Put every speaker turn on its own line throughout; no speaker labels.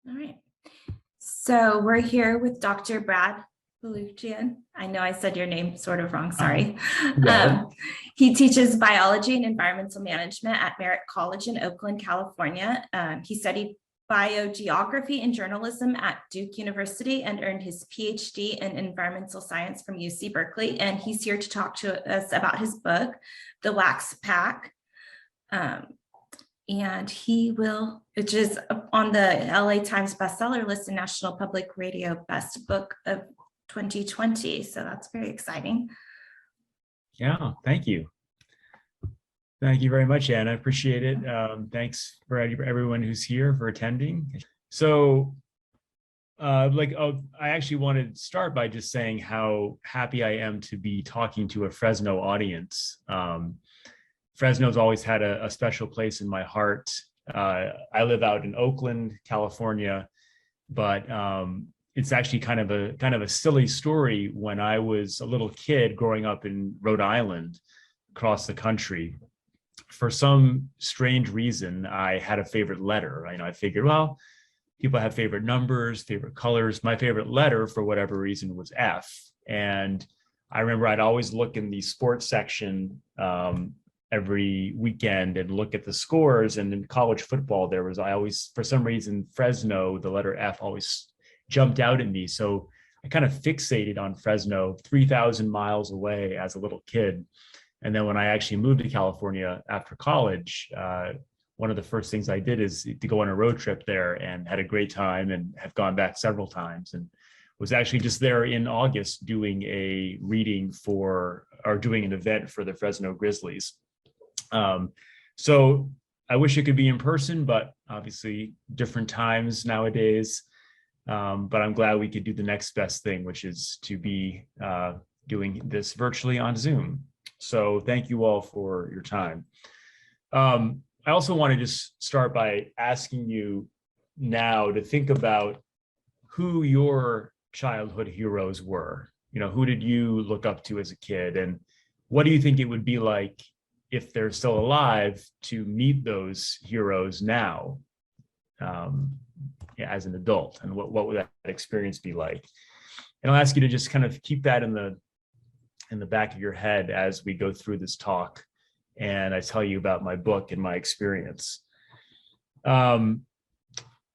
All right. So we're here with Dr. Brad Balukjian. I know I said your name sort of wrong, sorry. He teaches biology and environmental management at Merritt College in Oakland, California. He studied biogeography and journalism at Duke University and earned his PhD in environmental science from UC Berkeley. And he's here to talk to us about his book, The Wax Pack. And which is on the LA Times bestseller list and National Public Radio Best Book of 2020. So that's very exciting.
Yeah, thank you. Thank you very much, Anna. I appreciate it. Thanks for everyone who's here for attending. So I actually wanted to start by just saying how happy I am to be talking to a Fresno audience. Fresno's always had a special place in my heart. I live out in Oakland, California, but it's actually kind of a silly story. When I was a little kid growing up in Rhode Island, across the country, for some strange reason, I had a favorite letter. I figured, well, people have favorite numbers, favorite colors. My favorite letter, for whatever reason, was F. And I remember I'd always look in the sports section every weekend and look at the scores. And in college football, for some reason, Fresno, the letter F always jumped out at me. So I kind of fixated on Fresno, 3,000 miles away as a little kid. And then when I actually moved to California after college, one of the first things I did is to go on a road trip there, and had a great time and have gone back several times, and was actually just there in August doing an event for the Fresno Grizzlies. So I wish it could be in person, but obviously different times nowadays. But I'm glad we could do the next best thing, which is to be doing this virtually on Zoom. So thank you all for your time. I also want to just start by asking you now to think about who your childhood heroes were. Who did you look up to as a kid, and what do you think it would be like, if they're still alive, to meet those heroes now as an adult, and what would that experience be like? And I'll ask you to just kind of keep that in the back of your head as we go through this talk, and I tell you about my book and my experience. I'm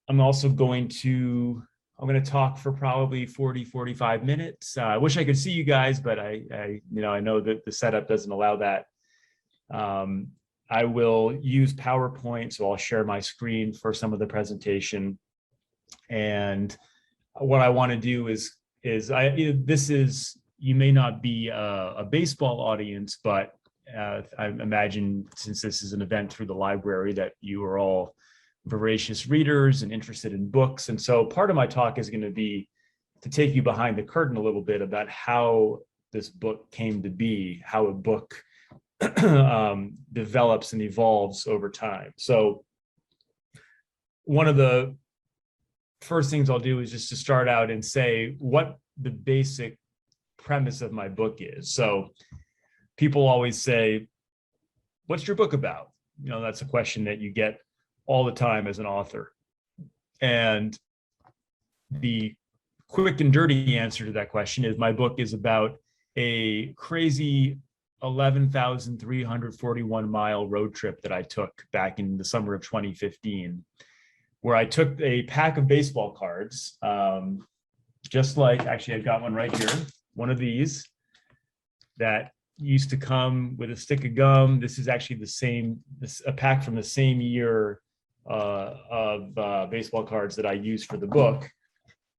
going to talk for probably 45 minutes. I wish I could see you guys, but I know that the setup doesn't allow that. I will use PowerPoint, so I'll share my screen for some of the presentation. And what I want to do is you may not be a baseball audience, but I imagine, since this is an event through the library, that you are all voracious readers and interested in books. And so part of my talk is going to be to take you behind the curtain a little bit about how this book came to be, how a book develops and evolves over time. So one of the first things I'll do is just to start out and say what the basic premise of my book is. So people always say, what's your book about? That's a question that you get all the time as an author. And the quick and dirty answer to that question is, my book is about a crazy 11,341 mile road trip that I took back in the summer of 2015, where I took a pack of baseball cards, actually I've got one right here, one of these that used to come with a stick of gum. This is actually a pack from the same year of baseball cards that I used for the book.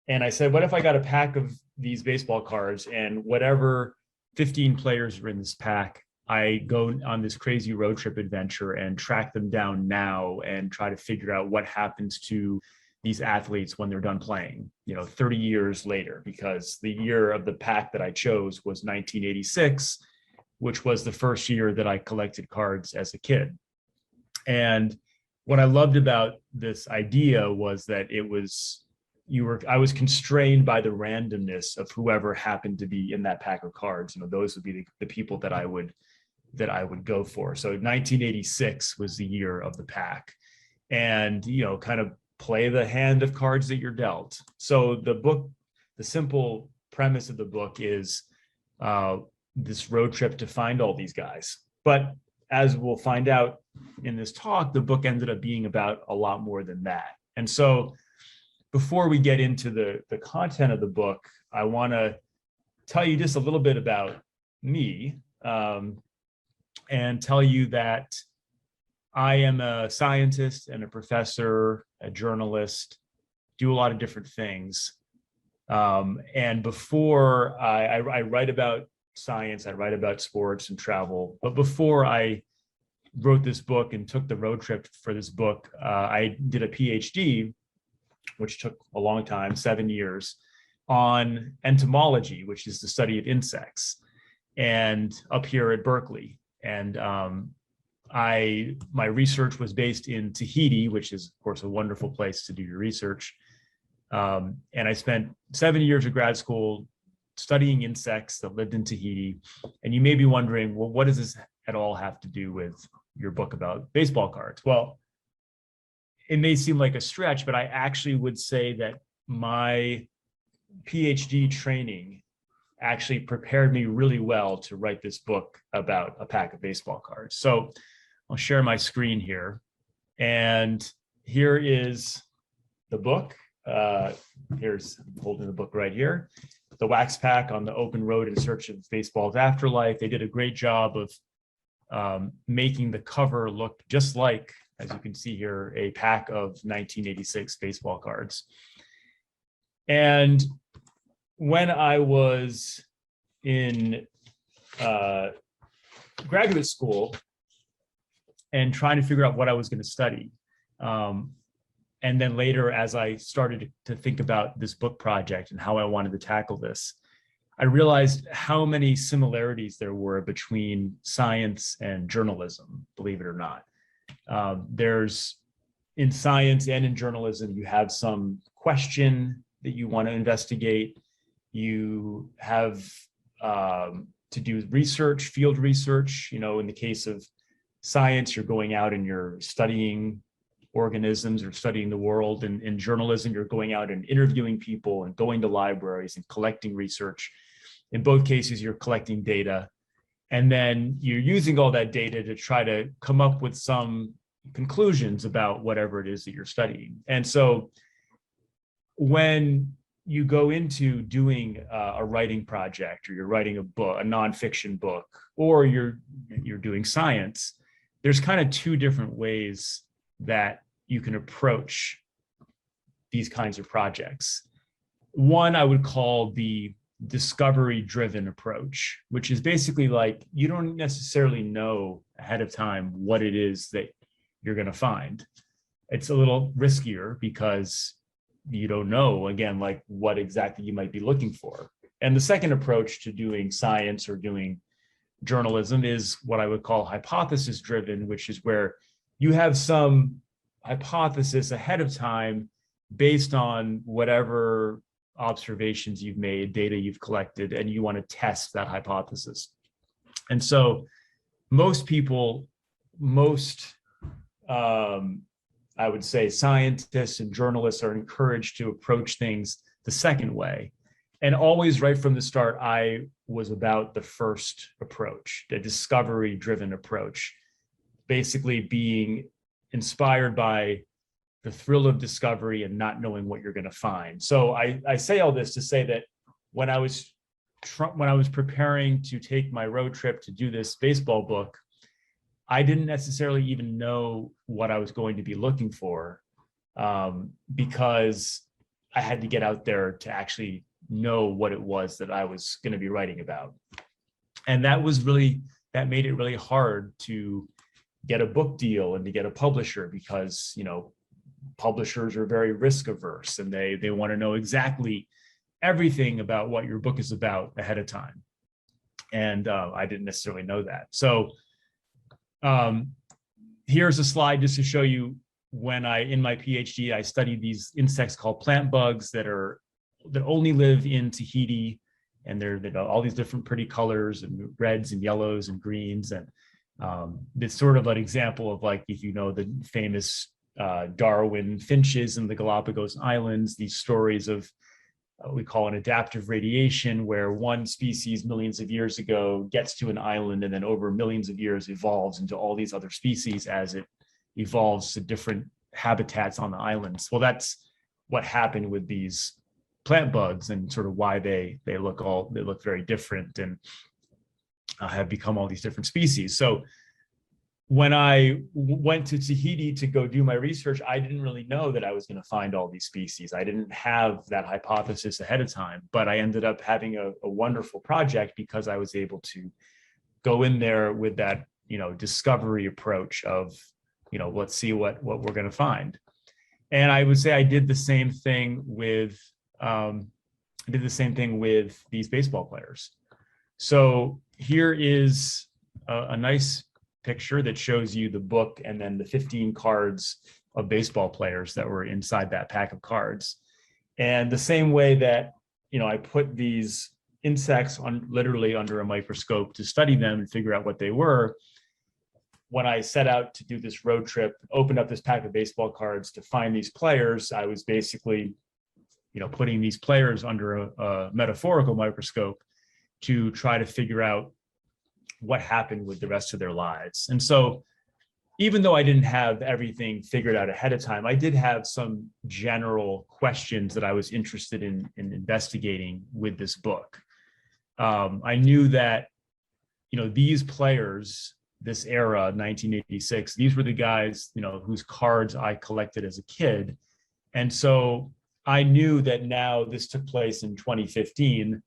And I said, what if I got a pack of these baseball cards, and whatever 15 players are in this pack, I go on this crazy road trip adventure and track them down now and try to figure out what happens to these athletes when they're done playing, 30 years later, because the year of the pack that I chose was 1986, which was the first year that I collected cards as a kid. And what I loved about this idea was that I was constrained by the randomness of whoever happened to be in that pack of cards. Those would be the people that I would go for. So 1986 was the year of the pack, and kind of play the hand of cards that you're dealt. So the book, the simple premise of the book is this road trip to find all these guys. But as we'll find out in this talk, the book ended up being about a lot more than that. And so before we get into the content of the book, I want to tell you just a little bit about me, and tell you that I am a scientist and a professor, a journalist, do a lot of different things. And before I write about science, I write about sports and travel. But before I wrote this book and took the road trip for this book, I did a PhD, which took a long time, 7 years, on entomology, which is the study of insects, and up here at Berkeley. And my research was based in Tahiti, which is, of course, a wonderful place to do your research. And I spent 7 years of grad school studying insects that lived in Tahiti. And you may be wondering, well, what does this at all have to do with your book about baseball cards? Well, it may seem like a stretch, but I actually would say that my PhD training actually prepared me really well to write this book about a pack of baseball cards. So I'll share my screen here. And here is the book. Here's holding the book right here. The wax pack on the open road in search of baseball's afterlife. They did a great job of making the cover look just like, as you can see here, a pack of 1986 baseball cards. And when I was in graduate school and trying to figure out what I was going to study, and then later, as I started to think about this book project and how I wanted to tackle this, I realized how many similarities there were between science and journalism, believe it or not. There's, in science and in journalism, you have some question that you want to investigate. You have to do research, field research. You know, in the case of science, you're going out and you're studying organisms or studying the world. And in journalism, you're going out and interviewing people and going to libraries and collecting research. In both cases, you're collecting data. And then you're using all that data to try to come up with some conclusions about whatever it is that you're studying. And so when you go into doing a writing project, or you're writing a book, a nonfiction book, or you're doing science, there's kind of two different ways that you can approach these kinds of projects. One I would call the discovery-driven approach, which is basically like you don't necessarily know ahead of time what it is that you're going to find. It's a little riskier because you don't know, again, like what exactly you might be looking for. And the second approach to doing science or doing journalism is what I would call hypothesis-driven, which is where you have some hypothesis ahead of time based on whatever observations you've made, data you've collected, and you want to test that hypothesis. And so most people, I would say scientists and journalists are encouraged to approach things the second way. And always right from the start, I was about the first approach, the discovery-driven approach, basically being inspired by the thrill of discovery and not knowing what you're going to find. So I say all this to say that when I was preparing to take my road trip to do this baseball book, I didn't necessarily even know what I was going to be looking for, because I had to get out there to actually know what it was that I was going to be writing about. And that made it really hard to get a book deal and to get a publisher, because, you know, publishers are very risk averse and they want to know exactly everything about what your book is about ahead of time. And I didn't necessarily know that. So here's a slide just to show you when in my PhD, I studied these insects called plant bugs that only live in Tahiti. And they're all these different pretty colors and reds and yellows and greens. And it's sort of an example of, like, if you know the famous Darwin finches in the Galapagos Islands, these stories of we call an adaptive radiation, where one species millions of years ago gets to an island and then over millions of years evolves into all these other species as it evolves to different habitats on the islands. Well, that's what happened with these plant bugs and sort of why they look very different and have become all these different species. So when I went to Tahiti to go do my research, I didn't really know that I was going to find all these species. I didn't have that hypothesis ahead of time, but I ended up having a wonderful project because I was able to go in there with that, discovery approach of, let's see what we're going to find. And I would say I did the same thing with these baseball players. So here is a nice picture that shows you the book and then the 15 cards of baseball players that were inside that pack of cards. And the same way that, I put these insects literally under a microscope to study them and figure out what they were, when I set out to do this road trip, opened up this pack of baseball cards to find these players, I was basically, putting these players under a metaphorical microscope to try to figure out what happened with the rest of their lives. And so even though I didn't have everything figured out ahead of time, I did have some general questions that I was interested in investigating with this book. I knew that, these players, this era, 1986, these were the guys, whose cards I collected as a kid. And so I knew that now this took place in 2015.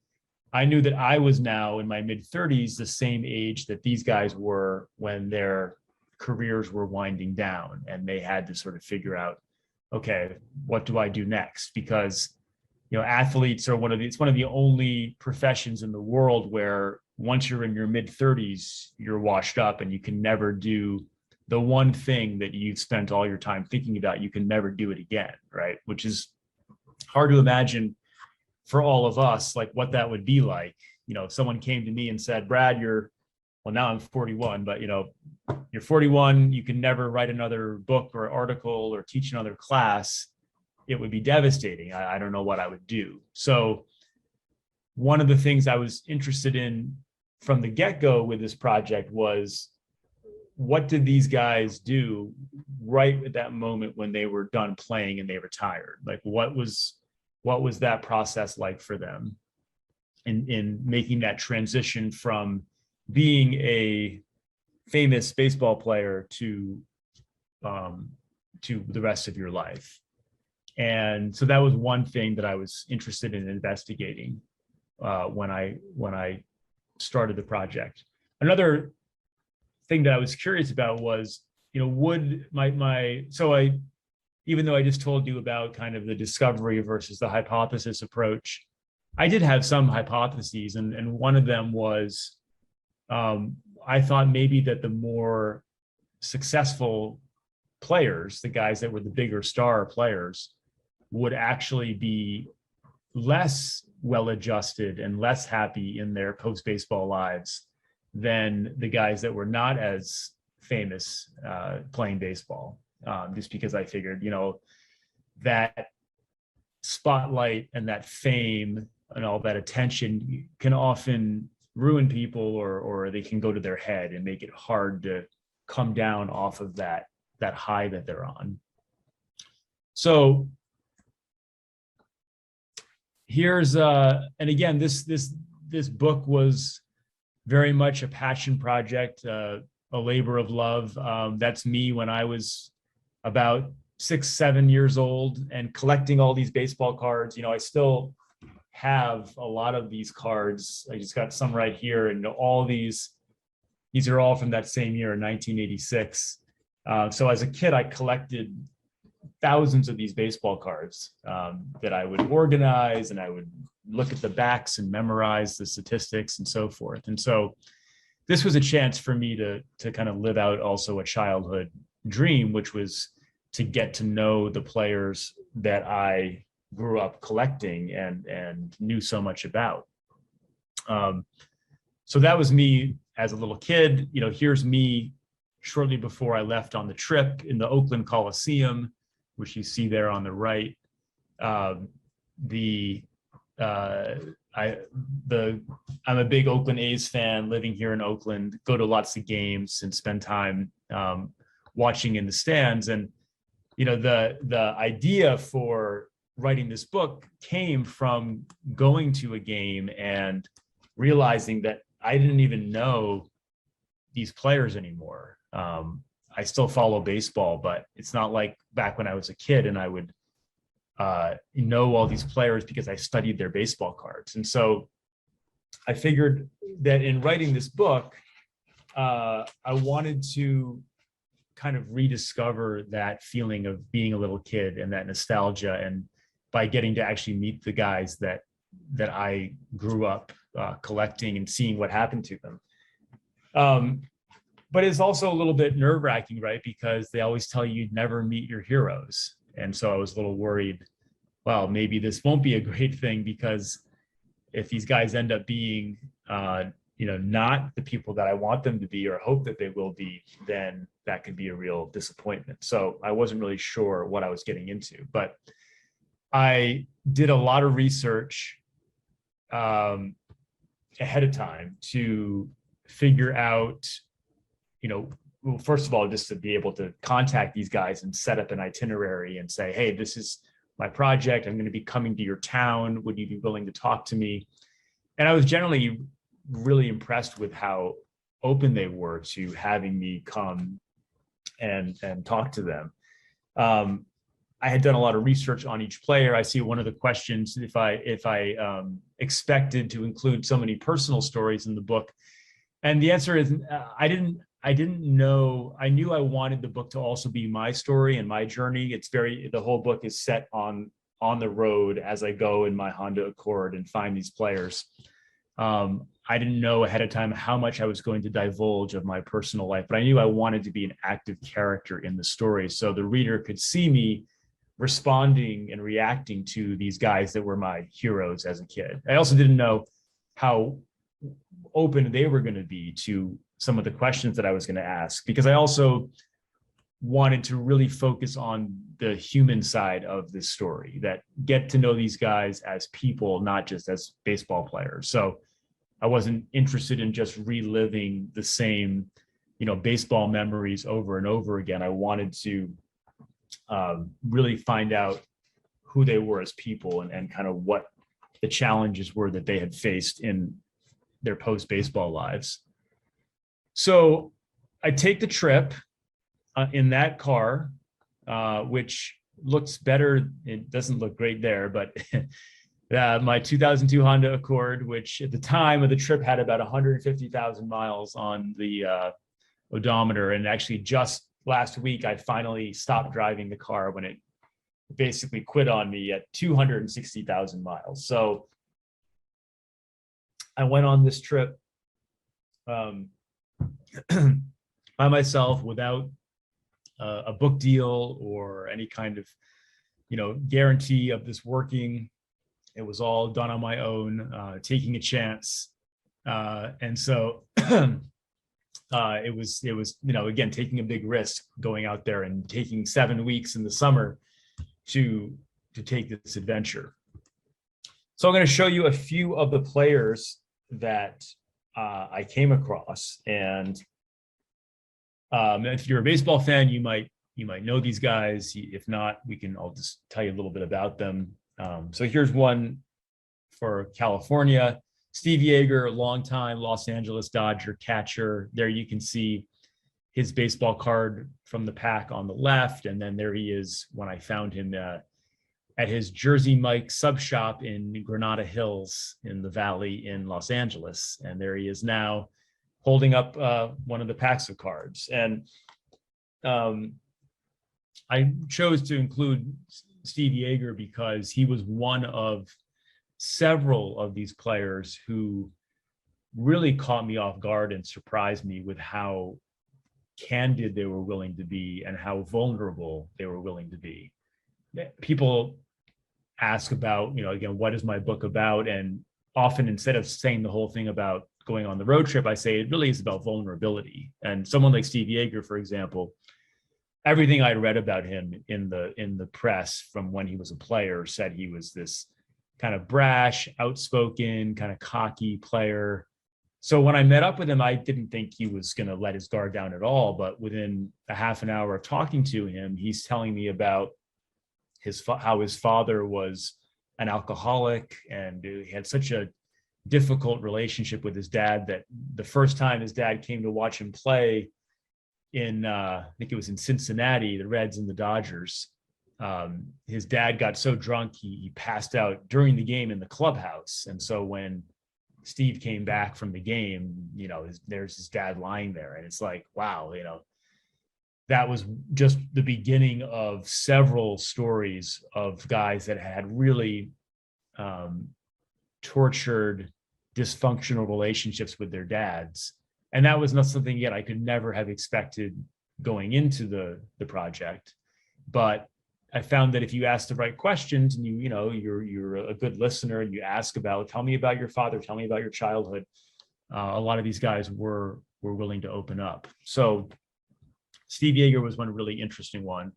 I knew that I was now in my mid-30s, the same age that these guys were when their careers were winding down, and they had to sort of figure out, okay, what do I do next? Because, athletes are one of the only professions in the world where once you're in your mid-30s, you're washed up and you can never do the one thing that you've spent all your time thinking about. You can never do it again, right? Which is hard to imagine for all of us, like what that would be like. If someone came to me and said, Brad, now I'm 41, but you're 41, you can never write another book or article or teach another class, it would be devastating. I don't know what I would do. So one of the things I was interested in from the get-go with this project was, what did these guys do right at that moment when they were done playing and they retired? Like, what was that process like for them in making that transition from being a famous baseball player to the rest of your life? And so that was one thing that I was interested in investigating when I started the project. Another thing that I was curious about was, would even though I just told you about kind of the discovery versus the hypothesis approach, I did have some hypotheses. And one of them was, I thought maybe that the more successful players, the guys that were the bigger star players, would actually be less well-adjusted and less happy in their post-baseball lives than the guys that were not as famous playing baseball. Just because I figured, that spotlight and that fame and all that attention can often ruin people, or they can go to their head and make it hard to come down off of that high that they're on. So here's and again, this book was very much a passion project, a labor of love. That's me when I was about 6-7 years old and collecting all these baseball cards. I still have a lot of these cards. I just got some right here, and all these are all from that same year, 1986. So as a kid, I collected thousands of these baseball cards that I would organize, and I would look at the backs and memorize the statistics and so forth. And so this was a chance for me to kind of live out also a childhood dream, which was to get to know the players that I grew up collecting and knew so much about. So that was me as a little kid. Here's me shortly before I left on the trip in the Oakland Coliseum, which you see there on the right. I'm a big Oakland A's fan, living here in Oakland, go to lots of games and spend time watching in the stands. And the idea for writing this book came from going to a game and realizing that I didn't even know these players anymore. I still follow baseball, but it's not like back when I was a kid and I would know all these players because I studied their baseball cards. And so I figured that in writing this book, I wanted to kind of rediscover that feeling of being a little kid and that nostalgia, and by getting to actually meet the guys that I grew up collecting and seeing what happened to them. But it's also a little bit nerve-wracking, right? Because they always tell you you'd never meet your heroes. And so I was a little worried, well, maybe this won't be a great thing, because if these guys end up being, not the people that I want them to be or hope that they will be, then that could be a real disappointment. So I wasn't really sure what I was getting into, but I did a lot of research ahead of time to figure out, well, first of all, just to be able to contact these guys and set up an itinerary and say, hey, this is my project. I'm going to be coming to your town. Would you be willing to talk to me? And I was generally really impressed with how open they were to having me come and talk to them. I had done a lot of research on each player. I see one of the questions, if I expected to include so many personal stories in the book. And the answer is I didn't know. I knew I wanted the book to also be my story and my journey. The whole book is set on the road as I go in my Honda Accord and find these players. I didn't know ahead of time how much I was going to divulge of my personal life, but I knew I wanted to be an active character in the story so the reader could see me responding and reacting to these guys that were my heroes as a kid. I also didn't know how open they were going to be to some of the questions that I was going to ask, because I also wanted to really focus on the human side of this story, that get to know these guys as people, not just as baseball players. So I wasn't interested in just reliving the same, baseball memories over and over again. I wanted to really find out who they were as people and kind of what the challenges were that they had faced in their post-baseball lives. So I take the trip in that car, which looks better. It doesn't look great there, but my 2002 Honda Accord, which at the time of the trip had about 150,000 miles on the odometer. And actually just last week, I finally stopped driving the car when it basically quit on me at 260,000 miles. So I went on this trip by myself without a book deal or any kind of, guarantee of this working. It was all done on my own, taking a chance. And so it was, again, taking a big risk going out there and taking 7 weeks in the summer to take this adventure. So I'm going to show you a few of the players that I came across. And if you're a baseball fan, you might know these guys. If not, I'll just tell you a little bit about them. So here's one for California. Steve Yeager, longtime Los Angeles Dodger catcher. There you can see his baseball card from the pack on the left. And then there he is when I found him at his Jersey Mike sub shop in Granada Hills in the Valley in Los Angeles. And there he is now holding up one of the packs of cards. And I chose to include Steve Yeager because he was one of several of these players who really caught me off guard and surprised me with how candid they were willing to be and how vulnerable they were willing to be. People ask about, again, what is my book about? And often instead of saying the whole thing about going on the road trip, I say it really is about vulnerability. And someone like Steve Yeager, for example, everything I'd read about him in the press from when he was a player said he was this kind of brash, outspoken, kind of cocky player. So when I met up with him, I didn't think he was going to let his guard down at all. But within a half an hour of talking to him, he's telling me about how his father was an alcoholic, and he had such a difficult relationship with his dad that the first time his dad came to watch him play in, I think it was in Cincinnati, the Reds and the Dodgers, his dad got so drunk he passed out during the game in the clubhouse. And so when Steve came back from the game, there's his dad lying there, and it's like, wow, that was just the beginning of several stories of guys that had really tortured, dysfunctional relationships with their dads. And that was not something yet I could never have expected going into the project. But I found that if you ask the right questions and you're a good listener and you ask about, tell me about your father, tell me about your childhood, a lot of these guys were willing to open up. So Steve Yeager was one really interesting one.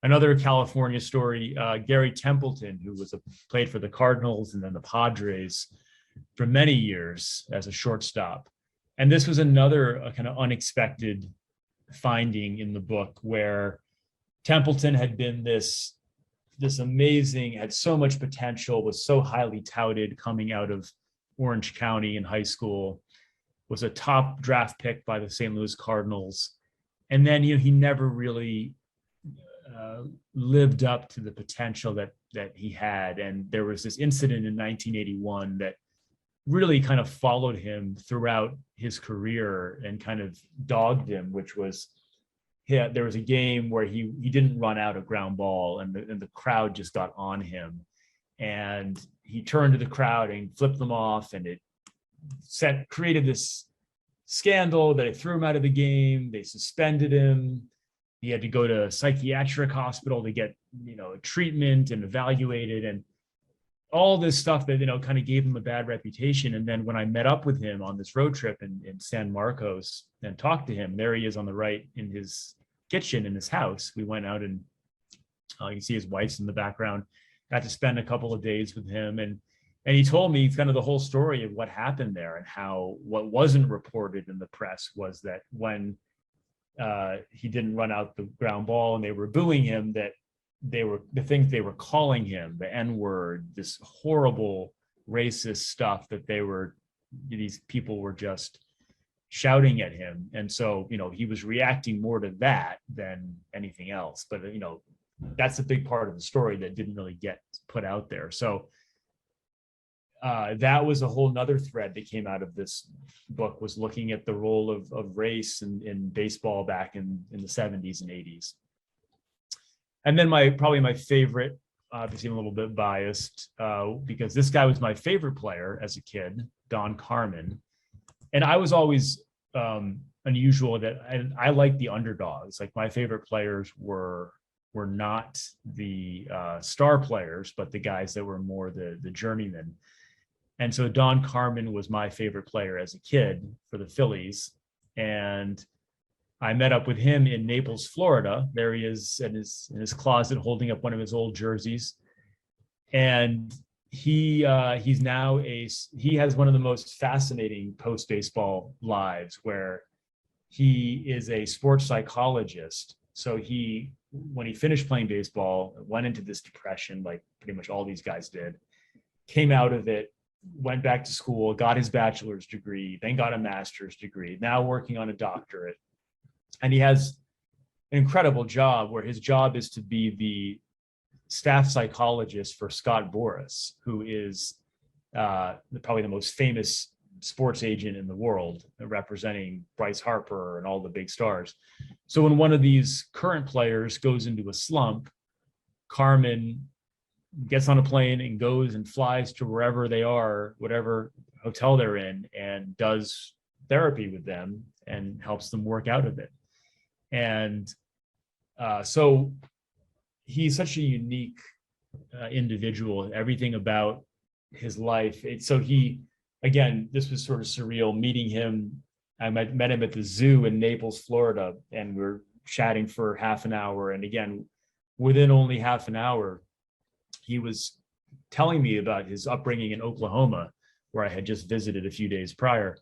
Another California story, Gary Templeton, who played for the Cardinals and then the Padres for many years as a shortstop. And this was another kind of unexpected finding in the book, where Templeton had been this amazing, had so much potential, was so highly touted coming out of Orange County in high school, was a top draft pick by the St. Louis Cardinals. And then, he never really lived up to the potential that he had. And there was this incident in 1981 that really kind of followed him throughout his career and kind of dogged him, which was, there was a game where he didn't run out a ground ball, and the crowd just got on him, and he turned to the crowd and flipped them off, and it created this scandal that it threw him out of the game. They suspended him. He had to go to a psychiatric hospital to get treatment and evaluated, and all this stuff that kind of gave him a bad reputation. And then when I met up with him on this road trip in San Marcos and talked to him, there he is on the right in his kitchen in his house. We went out, and you can see his wife's in the background. Got to spend a couple of days with him, and he told me kind of the whole story of what happened there, and how what wasn't reported in the press was that when he didn't run out the ground ball and they were booing him, that the things they were calling him, the N-word, this horrible racist stuff that these people were just shouting at him. And so, he was reacting more to that than anything else. But, that's a big part of the story that didn't really get put out there. So that was a whole nother thread that came out of this book, was looking at the role of race in baseball back in the 70s and 80s. And then probably my favorite, obviously I'm a little bit biased, because this guy was my favorite player as a kid, Don Carmen. And I was always unusual that I liked the underdogs. Like, my favorite players were not the star players, but the guys that were more the journeymen. And so Don Carmen was my favorite player as a kid for the Phillies. And I met up with him in Naples, Florida. There he is in his closet holding up one of his old jerseys. And he has one of the most fascinating post-baseball lives, where he is a sports psychologist. So when he finished playing baseball, went into this depression, like pretty much all these guys did, came out of it, went back to school, got his bachelor's degree, then got a master's degree, now working on a doctorate. And he has an incredible job, where his job is to be the staff psychologist for Scott Boras, who is probably the most famous sports agent in the world, representing Bryce Harper and all the big stars. So when one of these current players goes into a slump, Carmen gets on a plane and goes and flies to wherever they are, whatever hotel they're in, and does therapy with them and helps them work out of it. And so he's such a unique individual, everything about his life. So he, again, this was sort of surreal meeting him. I met him at the zoo in Naples, Florida, and we're chatting for half an hour. And again, within only half an hour, he was telling me about his upbringing in Oklahoma, where I had just visited a few days prior,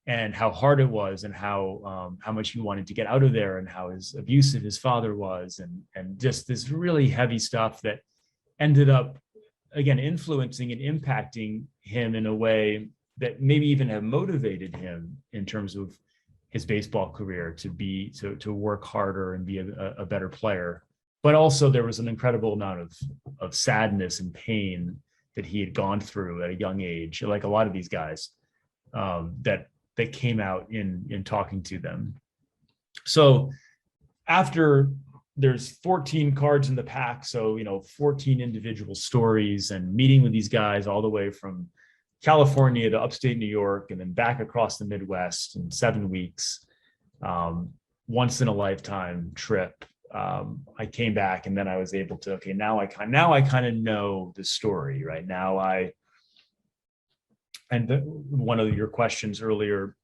and how hard it was, and how much he wanted to get out of there, and how abusive his father was, and just this really heavy stuff that ended up, again, influencing and impacting him in a way that maybe even have motivated him in terms of his baseball career to work harder and be a better player. But also there was an incredible amount of sadness and pain that he had gone through at a young age, like a lot of these guys, that came out in talking to them. So after, there's 14 cards in the pack, so 14 individual stories, and meeting with these guys all the way from California to upstate New York, and then back across the Midwest in 7 weeks, once in a lifetime trip. I came back, and then I was able to, okay, now I kind of know the story, right? One of your questions earlier,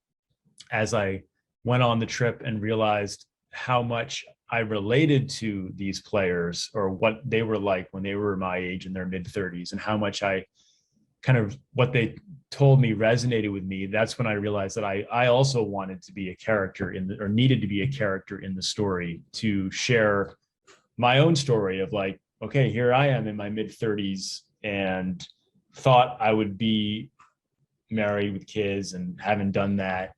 as I went on the trip and realized how much I related to these players, or what they were like when they were my age in their mid-30s, and how much what they told me resonated with me, that's when I realized that I also wanted to be a character needed to be a character in the story, to share my own story of like, okay, here I am in my mid-30s and thought I would be married with kids, and haven't done that,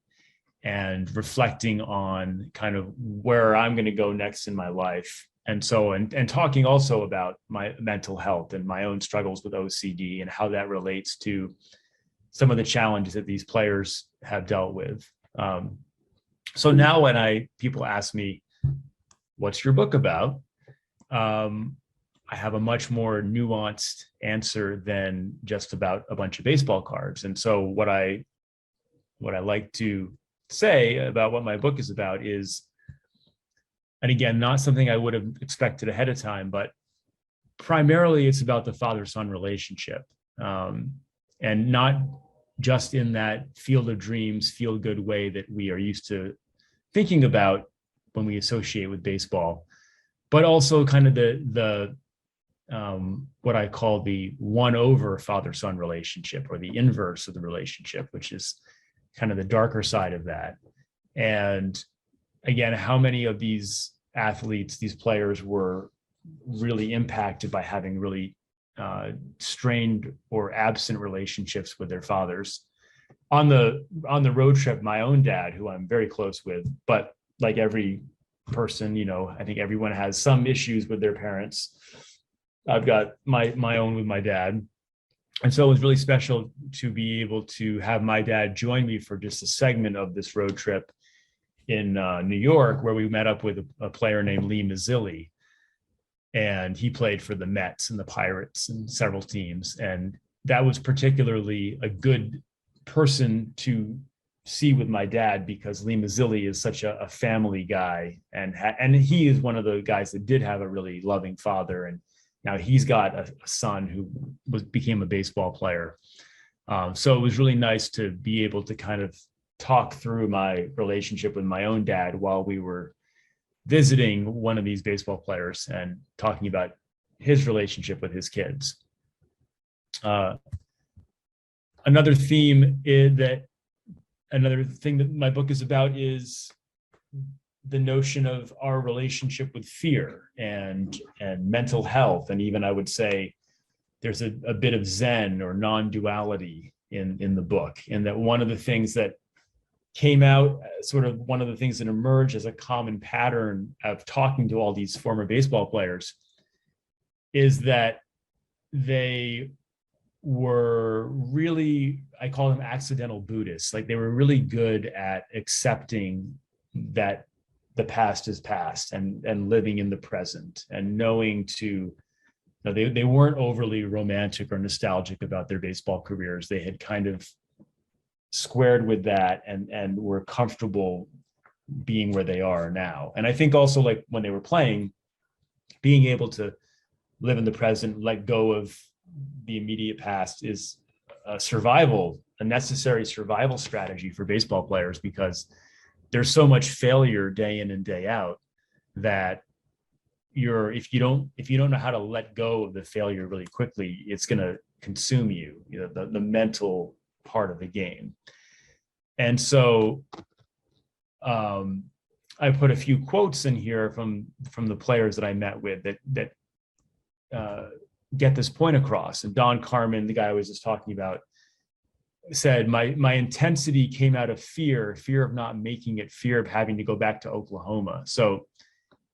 and reflecting on kind of where I'm going to go next in my life. And so, and talking also about my mental health and my own struggles with OCD, and how that relates to some of the challenges that these players have dealt with. So now when people ask me, what's your book about? I have a much more nuanced answer than just about a bunch of baseball cards. And so what I like to say about what my book is about is, and again, not something I would have expected ahead of time, but primarily it's about the father-son relationship, and not just in that field of dreams, feel-good way that we are used to thinking about when we associate with baseball, but also kind of the what I call the one-over father-son relationship, or the inverse of the relationship, which is kind of the darker side of that. And again, how many of these athletes, these players, were really impacted by having really strained or absent relationships with their fathers. On the road trip, my own dad, who I'm very close with, but like every person, I think everyone has some issues with their parents. I've got my own with my dad. And so it was really special to be able to have my dad join me for just a segment of this road trip in New York, where we met up with a player named Lee Mazzilli. And he played for the Mets and the Pirates and several teams. And that was particularly a good person to see with my dad, because Lee Mazzilli is such a family guy. And he is one of the guys that did have a really loving father. And now he's got a son who became a baseball player. So it was really nice to be able to kind of talk through my relationship with my own dad while we were visiting one of these baseball players and talking about his relationship with his kids. Another thing that my book is about is the notion of our relationship with fear and mental health. And even I would say there's a bit of Zen or non-duality in the book. And that one of the things that came out, sort of one of the things that emerged as a common pattern of talking to all these former baseball players, is that they were really, I call them accidental Buddhists. Like, they were really good at accepting that the past is past, and living in the present, and knowing to, they weren't overly romantic or nostalgic about their baseball careers. They had kind of squared with that and were comfortable being where they are now. And I think also, like, when they were playing, being able to live in the present, let go of the immediate past, is a survival a necessary survival strategy for baseball players, because there's so much failure day in and day out that if you don't know how to let go of the failure really quickly, it's going to consume you, the mental part of the game. And so I put a few quotes in here from the players that I met with that get this point across. And Don Carmen, the guy I was just talking about, said, my intensity came out of fear of not making it, fear of having to go back to Oklahoma. So,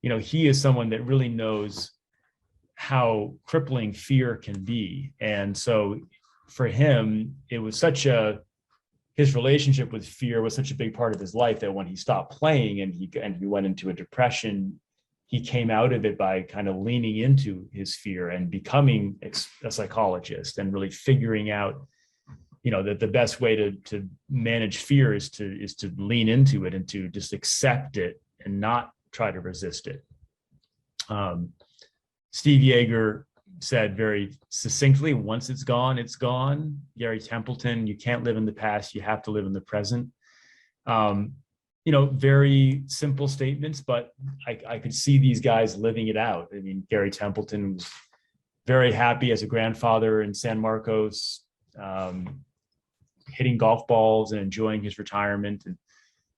he is someone that really knows how crippling fear can be. And so for him, it was his relationship with fear was such a big part of his life that when he stopped playing and he went into a depression, he came out of it by kind of leaning into his fear and becoming a psychologist and really figuring out, that the best way to manage fear is to lean into it and to just accept it and not try to resist it. Steve Yeager said very succinctly, once it's gone, it's gone. Gary Templeton, you can't live in the past, you have to live in the present. Very simple statements, but I could see these guys living it out. I mean, Gary Templeton was very happy as a grandfather in San Marcos, hitting golf balls and enjoying his retirement. And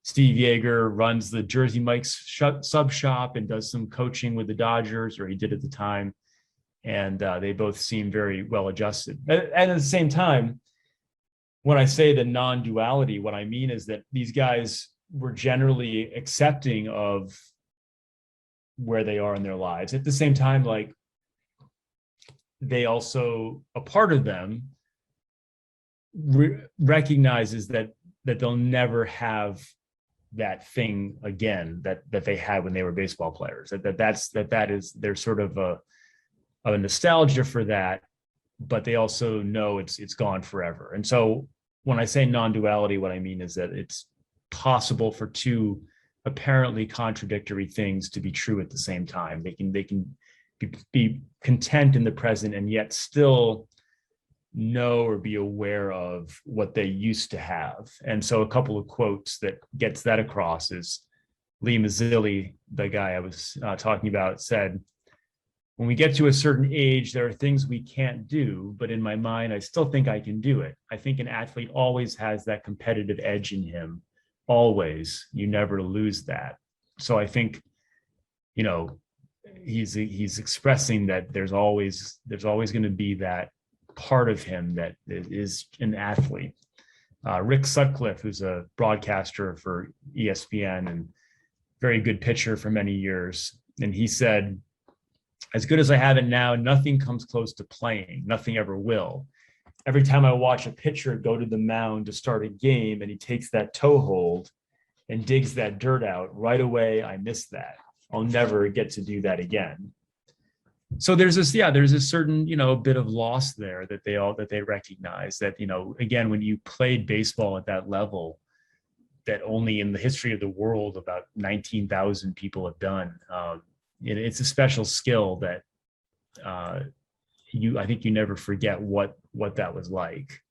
Steve Yeager runs the Jersey Mike's sub shop and does some coaching with the Dodgers, or he did at the time. And they both seem very well adjusted. And at the same time, when I say the non-duality, what I mean is that these guys were generally accepting of where they are in their lives. At the same time, like, they also, a part of them recognizes that they'll never have that thing again that they had when they were baseball players. There's sort of a nostalgia for that, but they also know it's gone forever. And so when I say non-duality, what I mean is that it's possible for two apparently contradictory things to be true at the same time. They can be content in the present and yet still know or be aware of what they used to have. And so a couple of quotes that gets that across is Lee Mazzilli, the guy I was talking about, said, "When we get to a certain age, there are things we can't do, but in my mind, I still think I can do it. I think an athlete always has that competitive edge in him. Always. You never lose that." So I think, he's expressing that there's always going to be that part of him that is an athlete. Rick Sutcliffe, who's a broadcaster for ESPN and very good pitcher for many years, and he said, "As good as I have it now, nothing comes close to playing. Nothing ever will. Every time I watch a pitcher go to the mound to start a game and he takes that toe hold and digs that dirt out, right away, I miss that. I'll never get to do that again." So there's this certain, bit of loss there that they recognize that, again, when you played baseball at that level, that only in the history of the world about 19,000 people have done. It's a special skill that I think you never forget what that was like.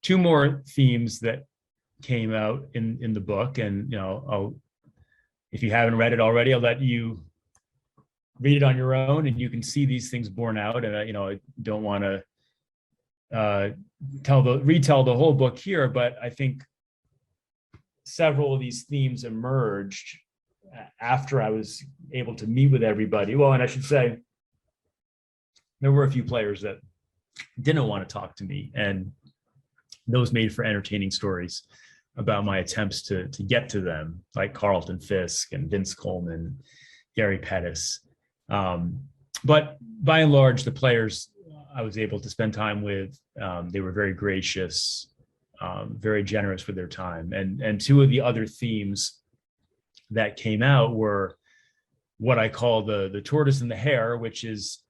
Two more themes that came out in the book, and if you haven't read it already, I'll let you read it on your own, and you can see these things borne out. And I don't want to retell the whole book here, but I think several of these themes emerged after I was able to meet with everybody. Well, and I should say, there were a few players that didn't want to talk to me, and those made for entertaining stories about my attempts to get to them, like Carlton Fisk and Vince Coleman, Gary Pettis. But by and large, the players I was able to spend time with, they were very gracious, very generous with their time. And two of the other themes that came out were what I call the tortoise and the hare, which is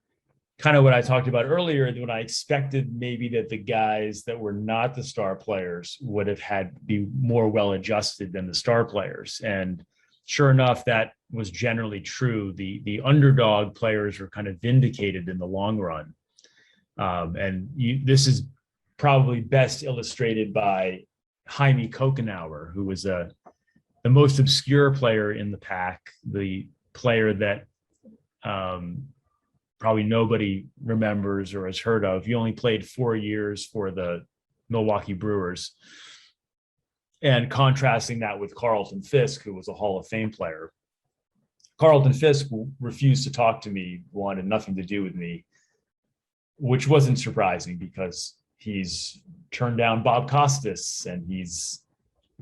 kind of what I talked about earlier, when I expected maybe that the guys that were not the star players would have had be more well adjusted than the star players. And sure enough, that was generally true. The underdog players were kind of vindicated in the long run. This is probably best illustrated by Jaime Kokenauer, who was the most obscure player in the pack, the player that probably nobody remembers or has heard of. He only played 4 years for the Milwaukee Brewers. And contrasting that with Carlton Fisk, who was a Hall of Fame player. Carlton Fisk refused to talk to me, wanted nothing to do with me, which wasn't surprising because he's turned down Bob Costas, and he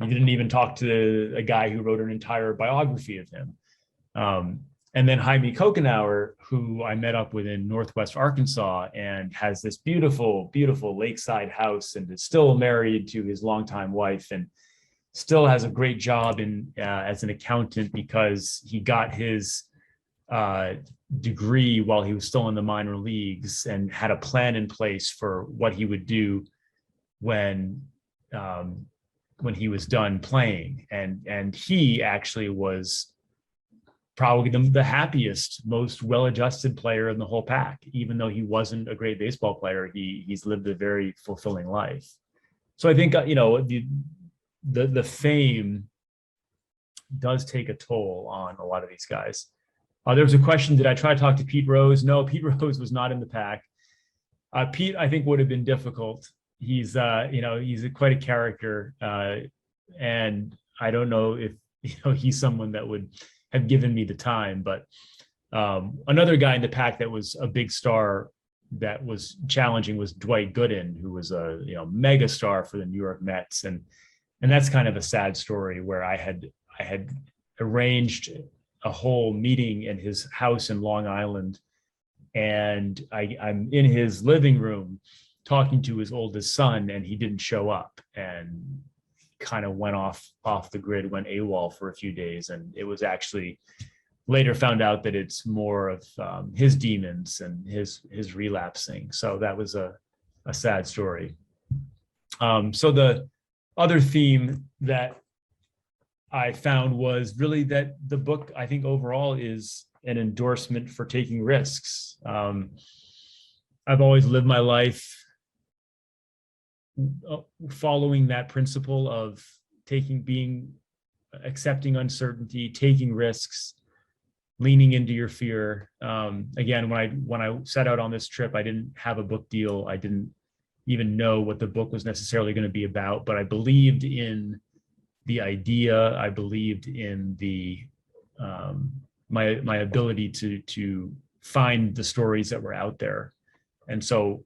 didn't even talk to a guy who wrote an entire biography of him. And then Jaime Kokenauer, who I met up with in Northwest Arkansas and has this beautiful, beautiful lakeside house and is still married to his longtime wife and still has a great job as an accountant because he got his degree while he was still in the minor leagues and had a plan in place for what he would do when he was done playing. And he actually was probably the happiest, most well-adjusted player in the whole pack. Even though he wasn't a great baseball player, he's lived a very fulfilling life. So I think, the fame does take a toll on a lot of these guys. There was a question, did I try to talk to Pete Rose? No, Pete Rose was not in the pack. Pete, I think, would have been difficult. He's quite a character. And I don't know if, he's someone that would have given me the time, but another guy in the pack that was a big star that was challenging was Dwight Gooden, who was a mega star for the New York Mets. And that's kind of a sad story where I had arranged a whole meeting in his house in Long Island. And I'm in his living room talking to his oldest son, and he didn't show up and kind of went off the grid, went AWOL for a few days. And it was actually later found out that it's more of his demons and his relapsing. So that was a sad story. So the other theme that I found was really that the book, I think overall, is an endorsement for taking risks. I've always lived my life following that principle of accepting uncertainty, taking risks, leaning into your fear. Again, when I set out on this trip, I didn't have a book deal. I didn't even know what the book was necessarily going to be about, but I believed in the idea. I believed in the my ability to find the stories that were out there. And so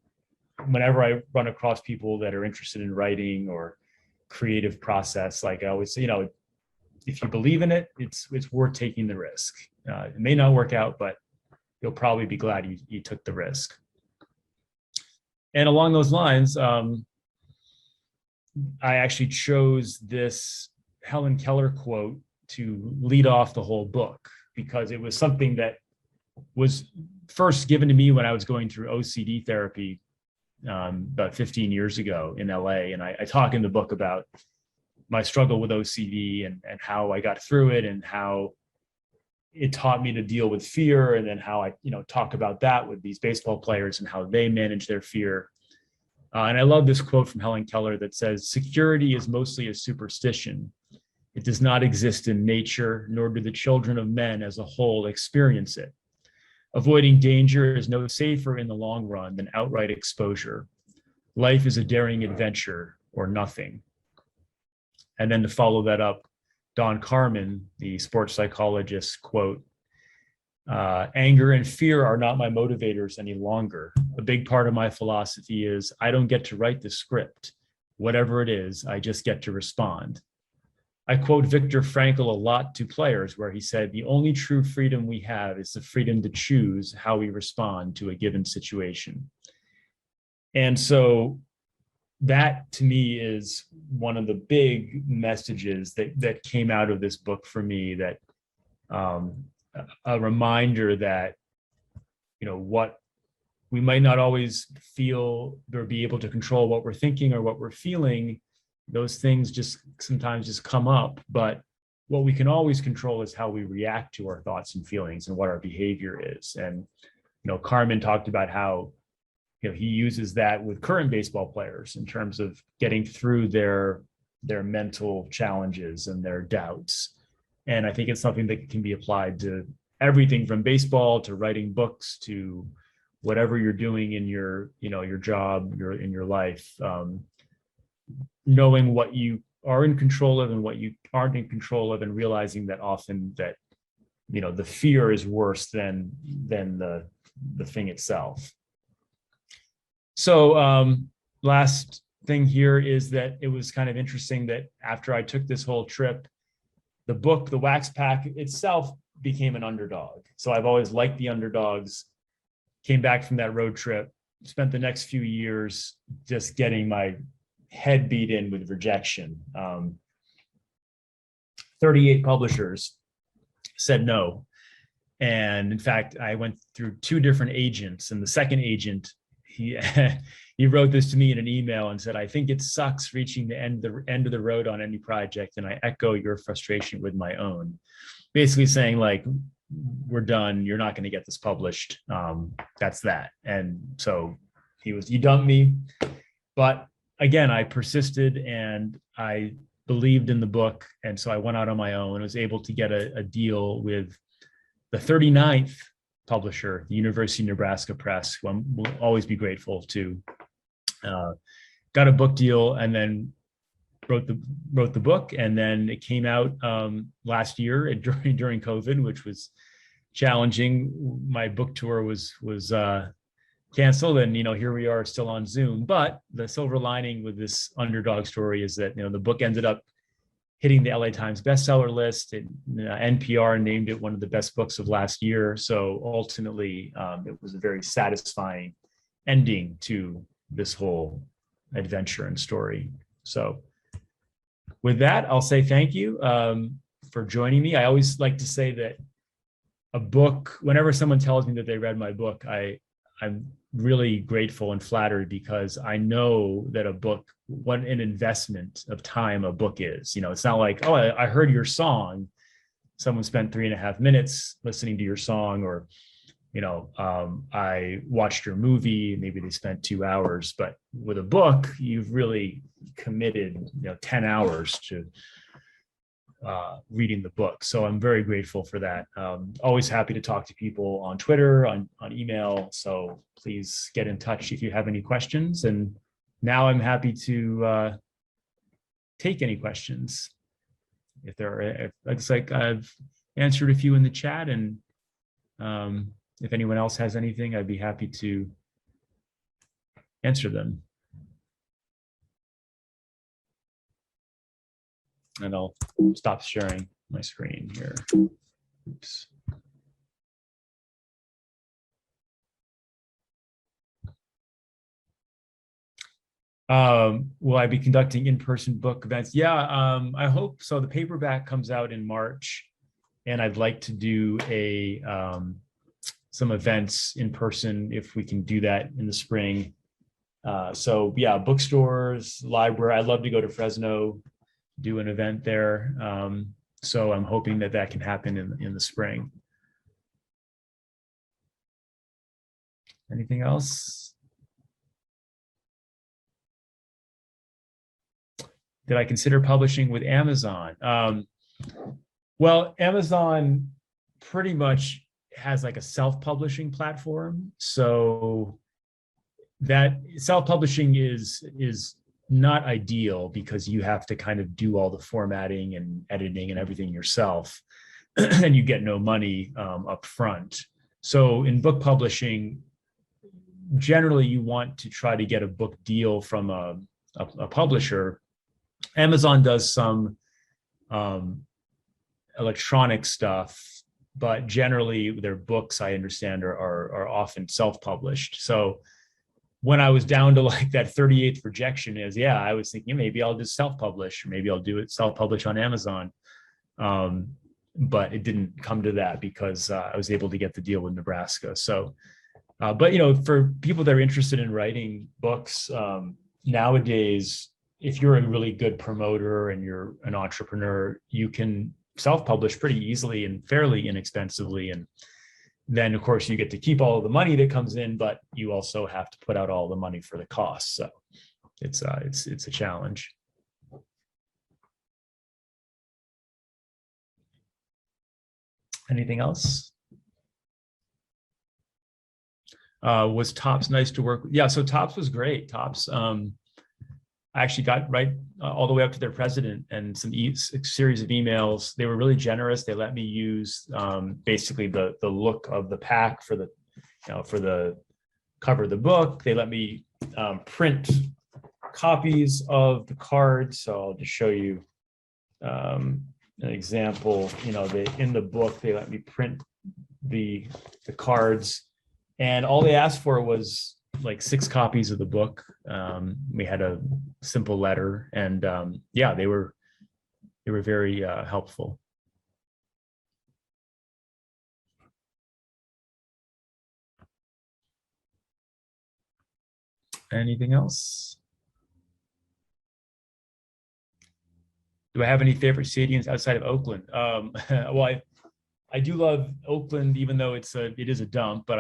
whenever I run across people that are interested in writing or creative process, like I always say, if you believe in it, it's worth taking the risk. It may not work out, but you'll probably be glad you took the risk. And along those lines, I actually chose this Helen Keller quote to lead off the whole book, because it was something that was first given to me when I was going through OCD therapy about 15 years ago in LA. And I talk in the book about my struggle with OCD and how I got through it and how it taught me to deal with fear, and then how I, talk about that with these baseball players and how they manage their fear. And I love this quote from Helen Keller that says, "Security is mostly a superstition. It does not exist in nature, nor do the children of men as a whole experience it. Avoiding danger is no safer in the long run than outright exposure. Life is a daring adventure or nothing." And then to follow that up, Don Carmen, the sports psychologist, quote, "Anger and fear are not my motivators any longer. A big part of my philosophy is I don't get to write the script. Whatever it is, I just get to respond." I quote Viktor Frankl a lot to players, where he said, "The only true freedom we have is the freedom to choose how we respond to a given situation." And so that, to me, is one of the big messages that came out of this book for me, that a reminder that, what we might not always feel or be able to control what we're thinking or what we're feeling. Those things just sometimes just come up, but what we can always control is how we react to our thoughts and feelings and what our behavior is. And, Carmen talked about how, he uses that with current baseball players in terms of getting through their mental challenges and their doubts. And I think it's something that can be applied to everything from baseball to writing books to whatever you're doing in your job, in your life. Knowing what you are in control of and what you aren't in control of, and realizing that often that, the fear is worse than the thing itself. So last thing here is that it was kind of interesting that after I took this whole trip, the book, The Wax Pack itself, became an underdog. So I've always liked the underdogs, came back from that road trip, spent the next few years just getting my head beat in with rejection. 38 publishers said no. And in fact, I went through 2 different agents, and the second agent, he he wrote this to me in an email and said, "I think it sucks reaching the end of the road on any project, and I echo your frustration with my own." Basically saying, like, we're done. You're not going to get this published. That's that. And so he dumped me. But again, I persisted and I believed in the book. And so I went out on my own and was able to get a deal with the 39th publisher, the University of Nebraska Press, who I will always be grateful to. Got a book deal and then wrote the book, and then it came out last year during COVID, which was challenging. My book tour was canceled, and here we are still on Zoom. But the silver lining with this underdog story is that the book ended up hitting the LA Times bestseller list. NPR named it one of the best books of last year. So ultimately, it was a very satisfying ending to this whole adventure and story. So with that, I'll say thank you for joining me. I always like to say that a book, whenever someone tells me that they read my book, I'm really grateful and flattered, because I know that a book, what an investment of time a book is. It's not like, oh, I heard your song. Someone spent 3.5 minutes listening to your song, or, I watched your movie, maybe they spent 2 hours. But with a book, you've really committed, 10 hours to reading the book. So I'm very grateful for that. Always happy to talk to people on Twitter, on email. So please get in touch if you have any questions. And now I'm happy to take any questions. If there are, looks like I've answered a few in the chat, and if anyone else has anything, I'd be happy to answer them. And I'll stop sharing my screen here. Oops. Will I be conducting in-person book events? Yeah, I hope so. The paperback comes out in March, and I'd like to do some events in person if we can do that in the spring. So yeah, bookstores, library. I'd love to go to Fresno, do an event there. So I'm hoping that can happen in the spring. Anything else? Did I consider publishing with Amazon? Well, Amazon pretty much has like a self-publishing platform. So that self-publishing is not ideal, because you have to kind of do all the formatting and editing and everything yourself, and you get no money up front. So in book publishing, generally you want to try to get a book deal from a publisher. Amazon does some electronic stuff, but generally their books, I understand, are often self-published. So when I was down to like that 38th rejection I was thinking maybe I'll just self-publish, or maybe I'll do it self-publish on Amazon. But it didn't come to that, because I was able to get the deal with Nebraska. So, but for people that are interested in writing books, nowadays, if you're a really good promoter and you're an entrepreneur, you can self-publish pretty easily and fairly inexpensively. And then, of course, you get to keep all of the money that comes in, but you also have to put out all the money for the costs. So it's a challenge. Anything else? Was Tops nice to work with? Yeah, so Tops was great. Tops, I actually got all the way up to their president and some series of emails. They were really generous. They let me use basically the look of the pack for the cover of the book. They let me print copies of the cards. So I'll just show you an example. In the book, they let me print the cards, and all they asked for was like 6 copies of the book. We had a simple letter, and yeah, they were very helpful. Anything else? Do I have any favorite stadiums outside of Oakland? Well, I do love Oakland, even though it is a dump, but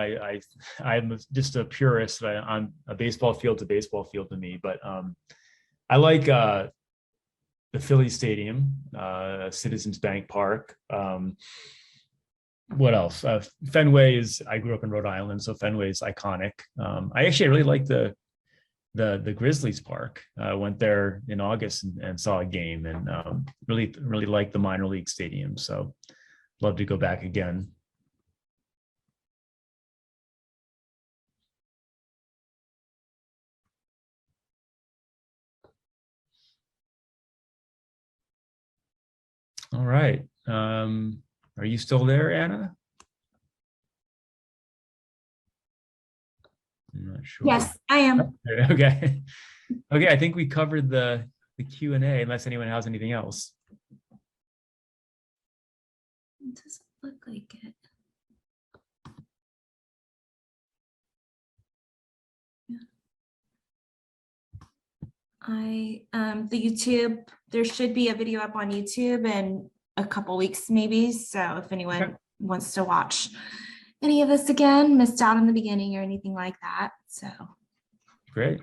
I'm just a purist. I'm a baseball field's a baseball field to me, but I like the Philly Stadium, Citizens Bank Park. What else? Fenway I grew up in Rhode Island, so Fenway is iconic. I really like the Grizzlies Park. I went there in August and saw a game, and really like the minor league stadium. So love to go back again. All right. Are you still there, Anna? I'm not sure.
Yes, I am.
Okay. Okay, I think we covered the Q&A, unless anyone has anything else.
It doesn't look like it. The YouTube, there should be a video up on YouTube in a couple weeks maybe. So if anyone wants to watch any of this again, missed out in the beginning or anything like that. So
great.